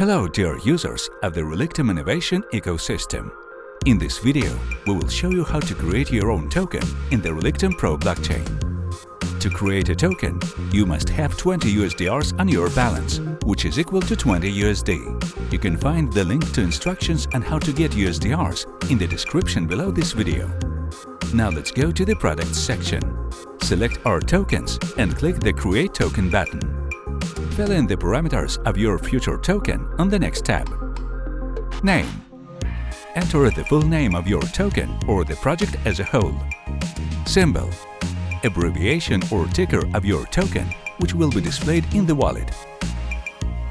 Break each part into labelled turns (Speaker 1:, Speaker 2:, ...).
Speaker 1: Hello dear users of the Relictum Innovation Ecosystem. In this video, we will show you how to create your own token in the Relictum Pro blockchain. To create a token, you must have 20 USDRs on your balance, which is equal to 20 USD. You can find the link to instructions on how to get USDRs in the description below this video. Now let's go to the Products section. Select our tokens and click the Create Token button. Fill in the parameters of your future token on the next tab. Name. Enter the full name of your token or the project as a whole. Symbol. Abbreviation or ticker of your token, which will be displayed in the wallet.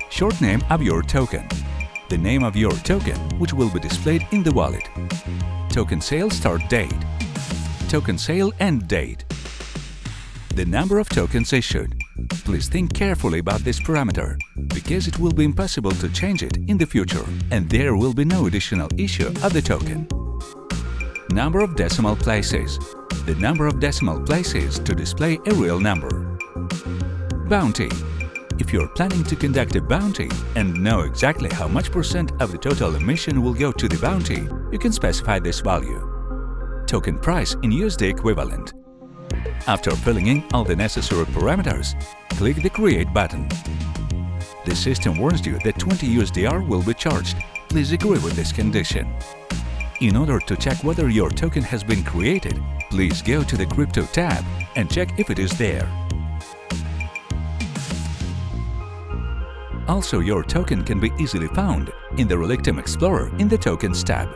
Speaker 1: Short name of your token. The name of your token, which will be displayed in the wallet. Token sale start date. Token sale end date. The number of tokens issued. Please think carefully about this parameter, because it will be impossible to change it in the future and there will be no additional issue of the token. Number of decimal places. The number of decimal places to display a real number. Bounty. If you're planning to conduct a bounty and know exactly how much % of the total emission will go to the bounty, you can specify this value. Token price in USD equivalent. After filling in all the necessary parameters, click the Create button. The system warns you that 20 USDR will be charged. Please agree with this condition. In order to check whether your token has been created, please go to the Crypto tab and check if it is there. Also, your token can be easily found in the Relictum Explorer in the Tokens tab.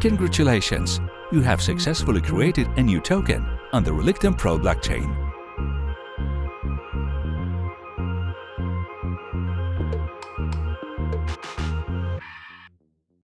Speaker 1: Congratulations! You have successfully created a new token on the Relictum Pro blockchain.